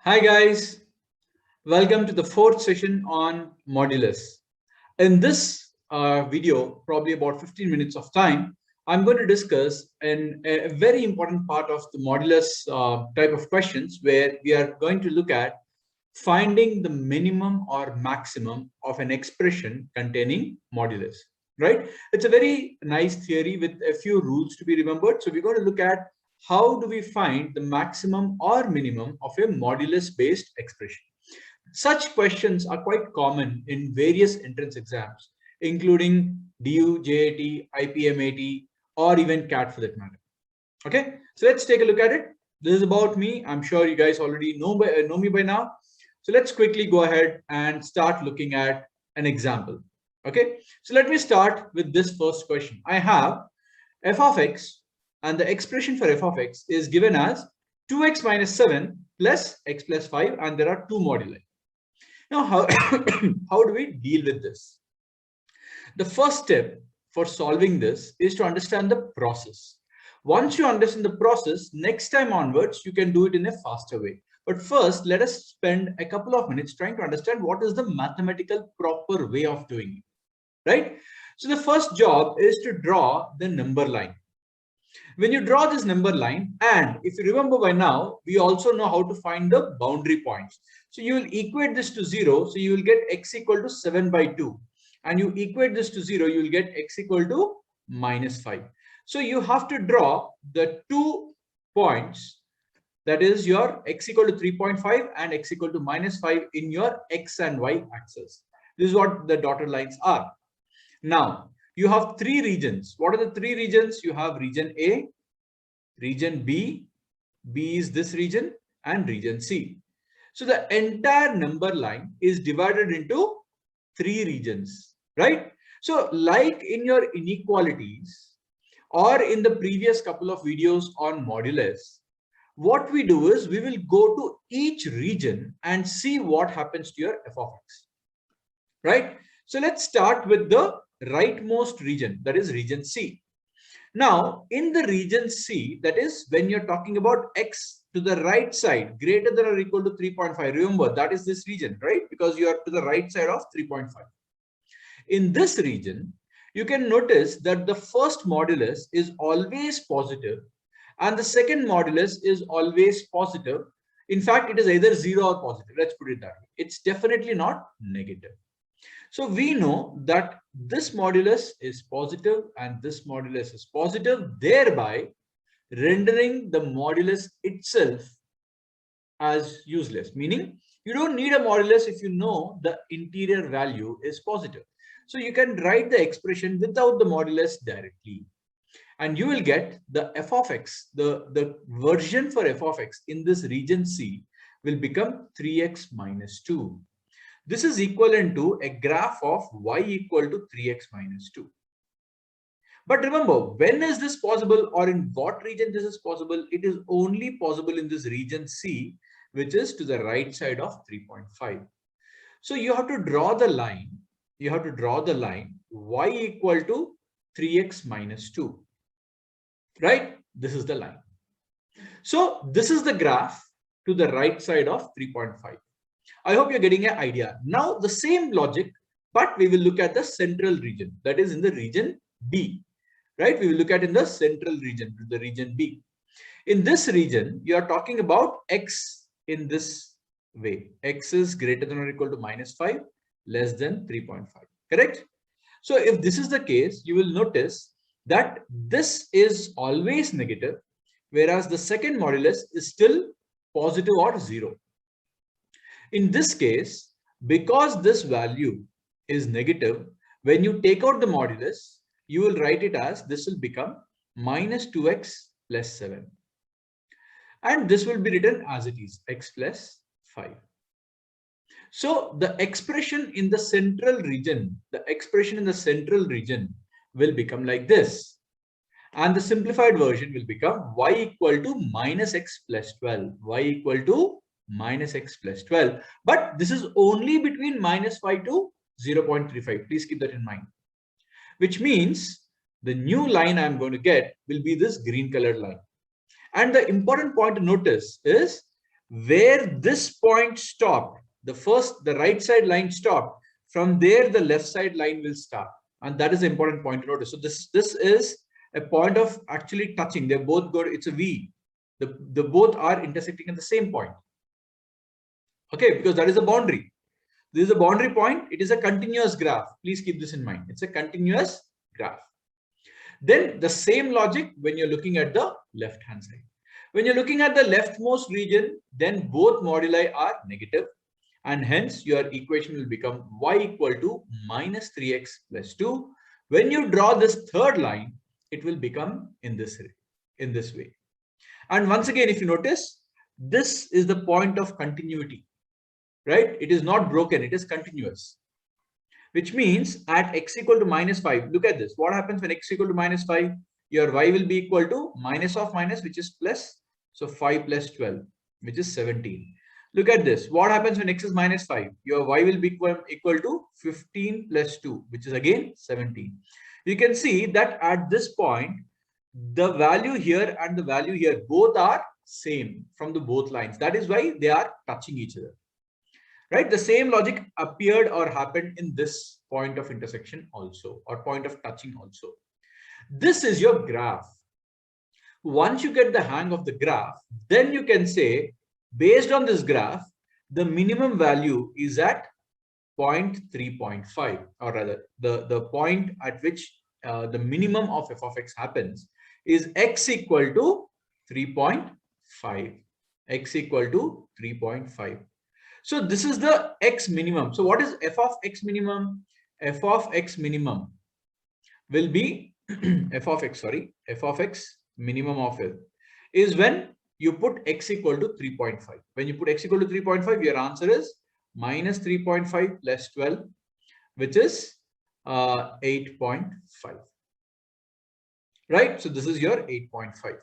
Hi guys, welcome to the fourth session on Modulus. In this video, probably about 15 minutes of time, I'm going to discuss a very important part of the Modulus type of questions where we are going to look at finding the minimum or maximum of an expression containing modulus, right? It's a very nice theory with a few rules to be remembered. So we're going to look at how do we find the maximum or minimum of a modulus based expression. Such questions are quite common in various entrance exams, including DU, JAT, IPMAT, or even CAT for that matter. Okay, so let's take a look at it. This is about me. I'm sure you guys already know me by now. So let's quickly go ahead and start looking at an example. Okay, so let me start with this first question. I have f of x, and the expression for f of x is given as 2x minus 7 plus x plus 5, and there are two moduli. Now, how do we deal with this? The first step for solving this is to understand the process. Once you understand the process, next time onwards, you can do it in a faster way. But first, let us spend a couple of minutes trying to understand what is the mathematical proper way of doing it, right? So the first job is to draw the number line. When you draw this number line, and if you remember by now, we also know how to find the boundary points. So you will equate this to 0. So you will get x equal to 7 by 2. And you equate this to 0, you will get x equal to minus 5. So you have to draw the 2 points, that is your x equal to 3.5 and x equal to minus 5 in your x and y axis. This is what the dotted lines are. Now, you have three regions. What are the three regions? You have region A, region B, B is this region, and region C. So the entire number line is divided into three regions, right? So like in your inequalities or in the previous couple of videos on modulus, what we do is we will go to each region and see what happens to your f of x, right? So let's start with the rightmost region, that is region C. Now, in the region C, that is when you're talking about x to the right side greater than or equal to 3.5, remember that is this region, right? Because you are to the right side of 3.5. In this region, you can notice that the first modulus is always positive and the second modulus is always positive. In fact, it is either 0 or positive. Let's put it that way. It's definitely not negative. So we know that this modulus is positive and this modulus is positive, thereby rendering the modulus itself as useless, meaning you don't need a modulus if you know the interior value is positive. So you can write the expression without the modulus directly. And you will get the f of x, the version for f of x in this region C will become 3x minus 2. This is equivalent to a graph of y equal to 3x minus 2. But remember, when is this possible or in what region this is possible? It is only possible in this region C, which is to the right side of 3.5. So you have to draw the line. You have to draw the line y equal to 3x minus 2. Right? This is the line. So this is the graph to the right side of 3.5. I hope you're getting an idea. Now the same logic, but we will look at the central region, that is in the region B, right? We will look at in the central region, the region B. In this region, you are talking about x in this way. X is greater than or equal to minus 5, less than 3.5, correct? So if this is the case, you will notice that this is always negative, whereas the second modulus is still positive or 0. In this case, because this value is negative, when you take out the modulus, you will write it as this will become minus 2x plus 7. And this will be written as it is, x plus 5. So the expression in the central region, will become like this. And the simplified version will become y equal to minus x plus 12. Y equal to minus x plus 12. But this is only between minus 5 to 0.35. Please keep that in mind. Which means the new line I'm going to get will be this green colored line. And the important point to notice is Where this point stopped, the right side line stopped, from there the left side line will start. And that is an important point to notice. So this is a point of actually touching. They're both good. It's a V. The both are intersecting at the same point. Okay, because that is a boundary. This is a boundary point. It is a continuous graph. Please keep this in mind. It's a continuous graph. Then the same logic when you're looking at the left hand side. When you're looking at the leftmost region, then both moduli are negative, and hence your equation will become y equal to minus 3x plus 2. When you draw this third line, it will become in this way. And once again, if you notice, this is the point of continuity, right? It is not broken, it is continuous. Which means at x equal to minus 5, look at this. What happens when x equal to minus 5? Your y will be equal to minus of minus, which is plus. So 5 plus 12, which is 17. Look at this. What happens when x is minus 5? Your y will be equal to 15 plus 2, which is again 17. You can see that at this point, the value here and the value here both are same from the both lines. That is why they are touching each other. Right? The same logic appeared or happened in this point of intersection also, or point of touching also. This is your graph. Once you get the hang of the graph, then you can say, based on this graph, the minimum value is at 3.5, or rather the point at which the minimum of f of x happens is x equal to 3.5. X equal to 3.5. So this is the x minimum. So what is f of x minimum? F of x minimum will be f of x minimum of it is when you put x equal to 3.5. When you put x equal to 3.5, your answer is minus 3.5 plus 12, which is 8.5. Right? So this is your 8.5.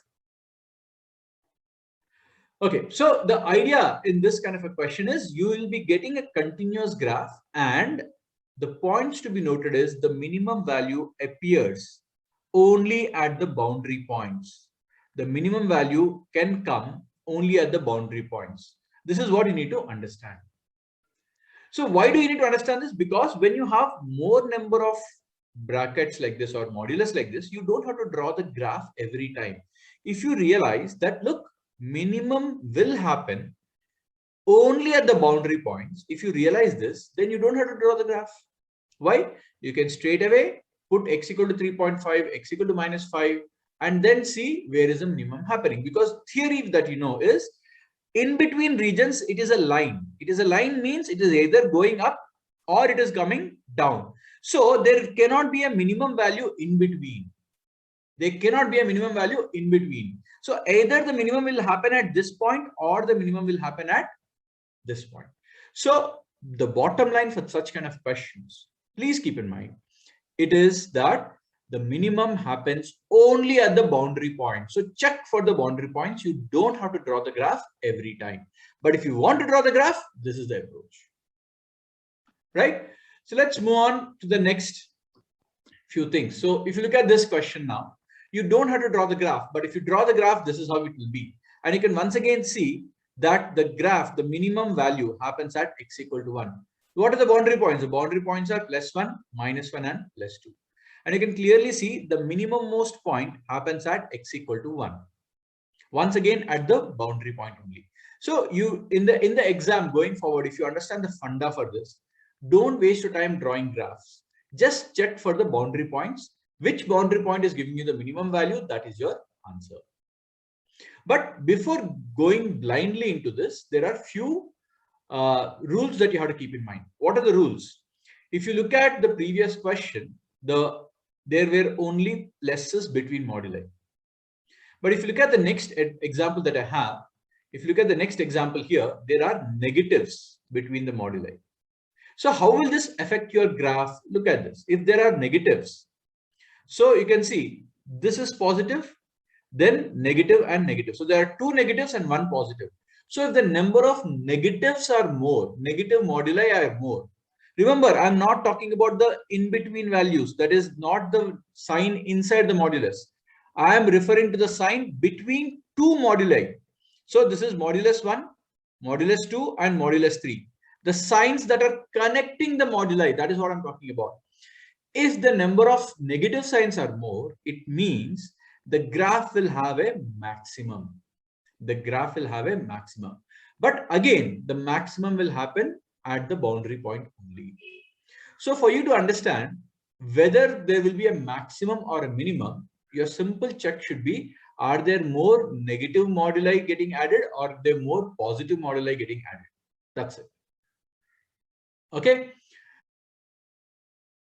Okay, so the idea in this kind of a question is you will be getting a continuous graph, and the points to be noted is the minimum value appears only at the boundary points. The minimum value can come only at the boundary points. This is what you need to understand. So why do you need to understand this? Because when you have more number of brackets like this or modulus like this, you don't have to draw the graph every time. If you realize that, look, minimum will happen only at the boundary points. If you realize this, then you don't have to draw the graph. Why? You can straight away put x equal to 3.5, x equal to minus 5, and then see where is the minimum happening. Because theory that you know is in between regions, it is a line. It is a line means it is either going up or it is coming down. So there cannot be a minimum value in between. There cannot be a minimum value in between. So either the minimum will happen at this point or the minimum will happen at this point. So the bottom line for such kind of questions, please keep in mind, it is that the minimum happens only at the boundary point. So check for the boundary points. You don't have to draw the graph every time. But if you want to draw the graph, this is the approach. Right? So let's move on to the next few things. So if you look at this question now, you don't have to draw the graph, but if you draw the graph, this is how it will be. And you can once again see that the graph, the minimum value happens at x equal to 1. What are the boundary points? The boundary points are plus 1, minus 1, and plus 2. And you can clearly see the minimum most point happens at x equal to 1. Once again, at the boundary point only. So you in the exam going forward, if you understand the funda for this, don't waste your time drawing graphs. Just check for the boundary points. Which boundary point is giving you the minimum value? That is your answer. But before going blindly into this, there are few rules that you have to keep in mind. What are the rules? If you look at the previous question, there were only pluses between moduli. But if you look at the next example that I have, if you look at the next example here, there are negatives between the moduli. So how will this affect your graph? Look at this. If there are negatives, so you can see this is positive, then negative and negative. So there are two negatives and one positive. So if the number of negatives are more, negative moduli are more. Remember, I'm not talking about the in-between values. That is not the sign inside the modulus. I am referring to the sign between two moduli. So this is modulus 1 modulus 2 and modulus 3. The signs that are connecting the moduli, that is what I'm talking about. If the number of negative signs are more, it means the graph will have a maximum. The graph will have a maximum. But again, the maximum will happen at the boundary point only. So for you to understand whether there will be a maximum or a minimum, your simple check should be, are there more negative moduli getting added or are there more positive moduli getting added? That's it. Okay.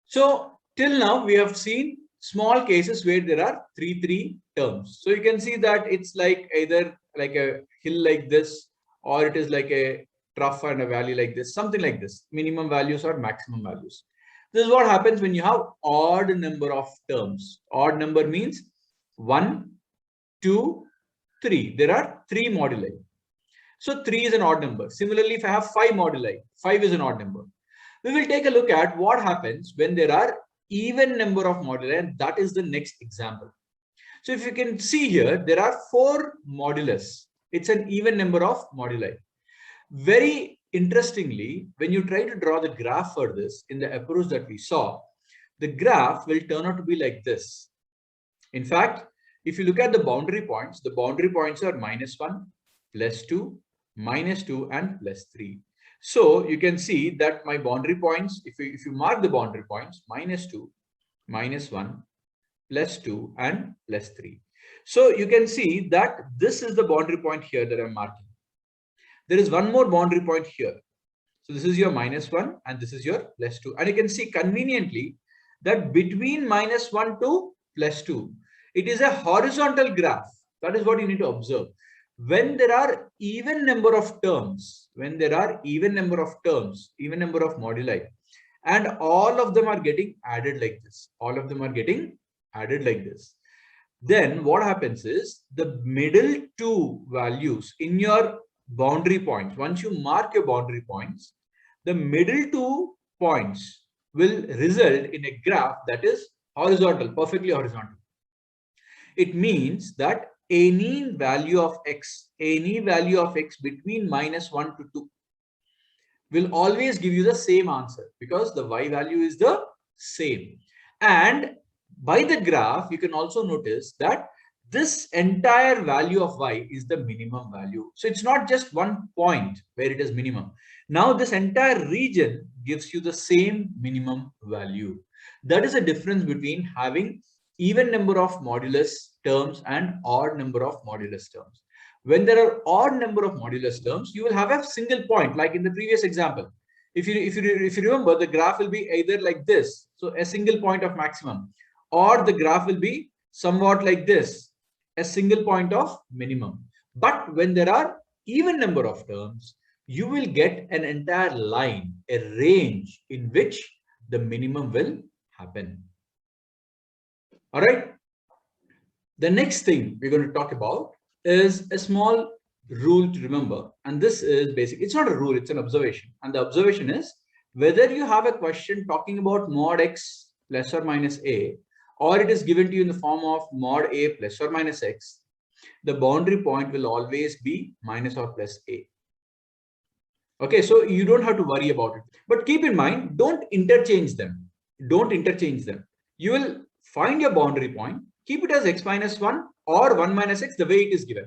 So till now we have seen small cases where there are three terms. So you can see that it's like either like a hill like this, or it is like a trough and a valley like this, something like this, minimum values or maximum values. This is what happens when you have odd number of terms. Odd number means 1, 2, 3. There are 3 moduli. So 3 is an odd number. Similarly, if I have 5 moduli, 5 is an odd number. We will take a look at what happens when there are even number of moduli, and that is the next example. So if you can see here, there are 4 modulus. It's an even number of moduli. Very interestingly, when you try to draw the graph for this in the approach that we saw, the graph will turn out to be like this. In fact, if you look at the boundary points are -1, +2, -2, and +3. So you can see that my boundary points, if you mark the boundary points, -2, -1, +2, and +3. So you can see that this is the boundary point here that I'm marking. There is one more boundary point here. So this is your -1 and this is your +2. And you can see conveniently that between -1 to +2, it is a horizontal graph. That is what you need to observe. When there are even number of terms, even number of moduli, and all of them are getting added like this, then what happens is the middle 2 values in your boundary points, once you mark your boundary points, the middle 2 points will result in a graph that is horizontal, perfectly horizontal. It means that any value of x between -1 to 2 will always give you the same answer because the y value is the same. And by the graph, you can also notice that this entire value of y is the minimum value. So it's not just one point where it is minimum. Now this entire region gives you the same minimum value. That is the difference between having even number of modulus terms and odd number of modulus terms. When there are odd number of modulus terms, you will have a single point, like in the previous example. If you remember, the graph will be either like this, so a single point of maximum, or the graph will be somewhat like this, a single point of minimum. But when there are even number of terms, you will get an entire line, a range in which the minimum will happen. All right. The next thing we're going to talk about is a small rule to remember. And this is basic. It's not a rule, it's an observation. And the observation is whether you have a question talking about mod x plus or minus a, or it is given to you in the form of mod a plus or minus x, the boundary point will always be minus or plus a. Okay, so you don't have to worry about it. But keep in mind, don't interchange them. You will find your boundary point, keep it as x minus 1 or 1 minus x, the way it is given.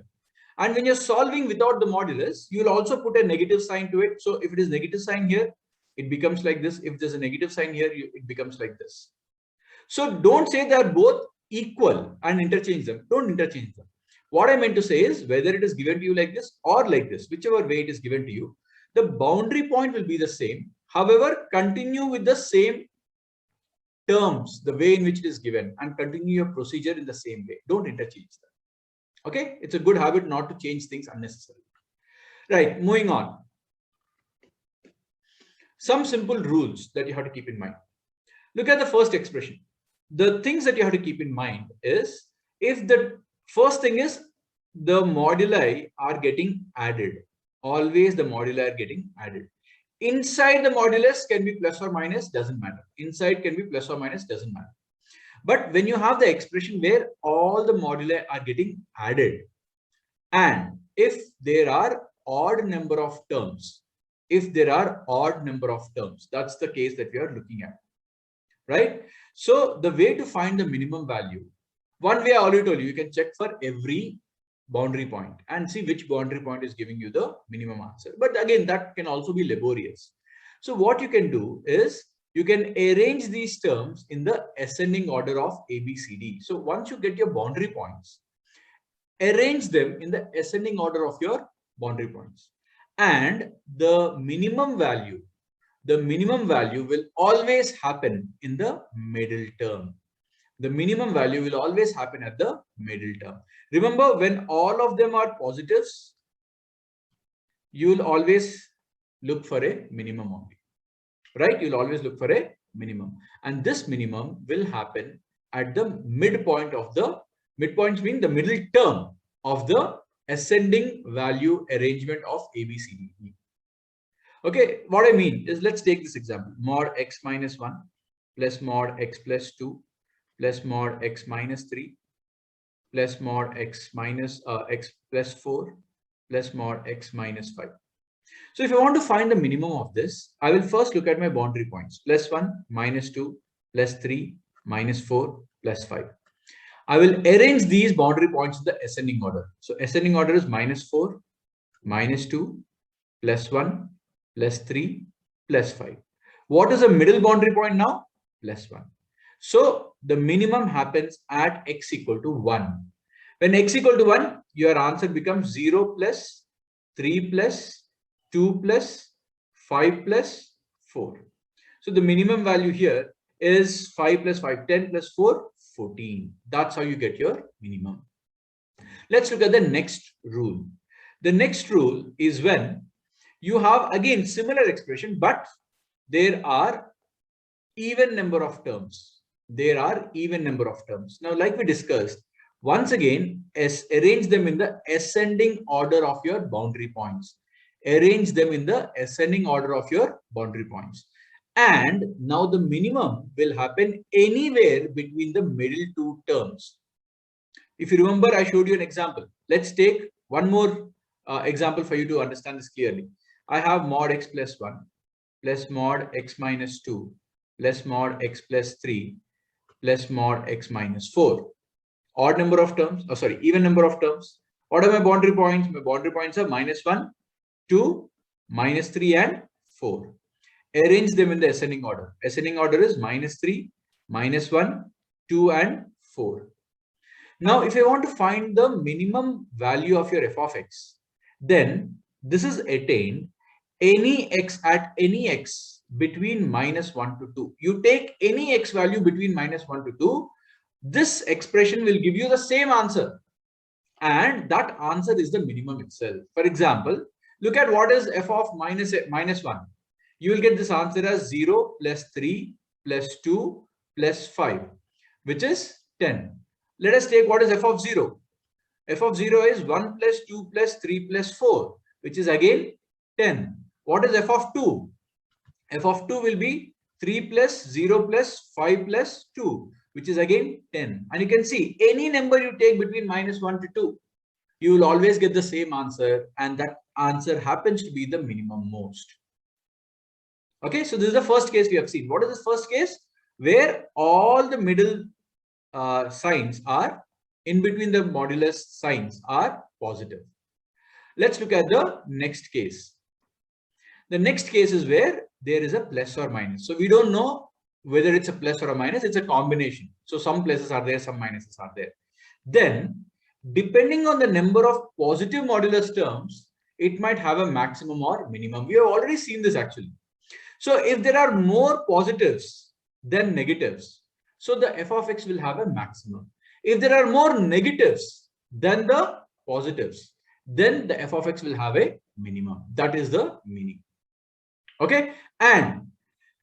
And when you're solving without the modulus, you will also put a negative sign to it. So if it is negative sign here, it becomes like this. If there's a negative sign here, it becomes like this. So don't say they are both equal and interchange them. Don't interchange them. What I meant to say is whether it is given to you like this or like this, whichever way it is given to you, the boundary point will be the same. However, continue with the same terms, the way in which it is given, and continue your procedure in the same way. Don't interchange them. Okay, it's a good habit not to change things unnecessarily. Right, moving on. Some simple rules that you have to keep in mind. Look at the first expression. The things that you have to keep in mind is, if the first thing is the moduli are getting added, always the moduli are getting added. Inside the modulus can be plus or minus, doesn't matter. Inside can be plus or minus, doesn't matter. But when you have the expression where all the moduli are getting added, and if there are odd number of terms, if there are odd number of terms, that's the case that we are looking at, right? So the way to find the minimum value, one way I already told you, you can check for every boundary point and see which boundary point is giving you the minimum answer. But again, that can also be laborious. So what you can do is you can arrange these terms in the ascending order of A, B, C, D. So once you get your boundary points, arrange them in the ascending order of your boundary points. And the minimum value will always happen in the middle term. The minimum value will always happen at the middle term. Remember, when all of them are positives, you will always look for a minimum only, right? You'll always look for a minimum. And this minimum will happen at the midpoint of the, midpoints mean the middle term of the ascending value arrangement of A, B, C, D, E. Okay, what I mean is, let's take this example. Mod x minus 1 plus mod x plus 2 plus mod x minus 3 plus mod x minus x plus 4 plus mod x minus 5. So if I want to find the minimum of this, I will first look at my boundary points. Plus 1, minus 2, plus 3, minus 4, plus 5. I will arrange these boundary points in the ascending order. So ascending order is minus 4, minus 2, plus 1, plus 3, plus 5. What is the middle boundary point now? Plus 1. So the minimum happens at x equal to 1. When x equal to 1, your answer becomes 0 plus 3 plus 2 plus 5 plus 4. So the minimum value here is 5 plus 5, 10 plus 4, 14. That's how you get your minimum. Let's look at the next rule. The next rule is when you have again similar expression, but there are even number of terms. There are even number of terms. Now, like we discussed, once again, arrange them in the ascending order of your boundary points. Arrange them in the ascending order of your boundary points. And now the minimum will happen anywhere between the middle two terms. If you remember, I showed you an example. Let's take one more example for you to understand this clearly. I have mod x plus 1 plus mod x minus 2 plus mod x plus 3 plus mod x minus 4. Odd number of terms, even number of terms. What are my boundary points? My boundary points are minus 1, 2, minus 3 and 4. Arrange them in the ascending order. Ascending order is minus 3, minus 1, 2 and 4. Now, if I want to find the minimum value of your f of x, then this is attained any x at any x between minus 1 to 2. You take any x value between minus 1 to 2, this expression will give you the same answer. And that answer is the minimum itself. For example, look at what is f of minus 1. You will get this answer as 0 plus 3 plus 2 plus 5, which is 10. Let us take what is f of 0. F of 0 is 1 plus 2 plus 3 plus 4, which is again 10. What is f of 2? F of 2 will be 3 plus 0 plus 5 plus 2, which is again 10. And you can see any number you take between minus 1 to 2, you will always get the same answer, and that answer happens to be the minimum most. Okay, so this is the first case we have seen. What is this first case? Where all the middle signs are in between the modulus signs are positive. Let's look at the next case. The next case is where there is a plus or minus. So we don't know whether it's a plus or a minus, it's a combination. So some pluses are there, some minuses are there. Then, depending on the number of positive modulus terms, it might have a maximum or minimum. We have already seen this actually. So if there are more positives than negatives, so the f of x will have a maximum. If there are more negatives than the positives, then the f of x will have a minimum. That is the meaning. Okay. And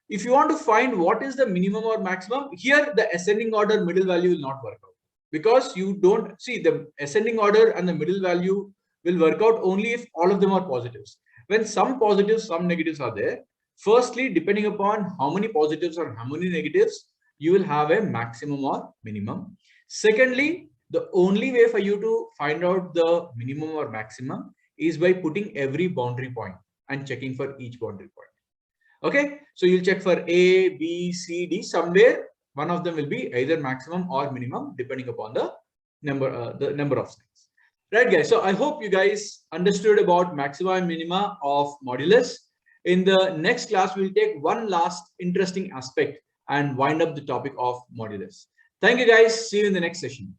if you want to find what is the minimum or maximum, here the ascending order middle value will not work out, because you don't see the ascending order and the middle value will work out only if all of them are positives. When some positives, some negatives are there, firstly, depending upon how many positives or how many negatives, you will have a maximum or minimum. Secondly, the only way for you to find out the minimum or maximum is by putting every boundary point and checking for each boundary point. Okay, so you'll check for A, B, C, D. Somewhere one of them will be either maximum or minimum depending upon the number of things. Right, guys. So I hope you guys understood about maxima and minima of modulus. In the next class, we'll take one last interesting aspect and wind up the topic of modulus. Thank you, guys. See you in the next session.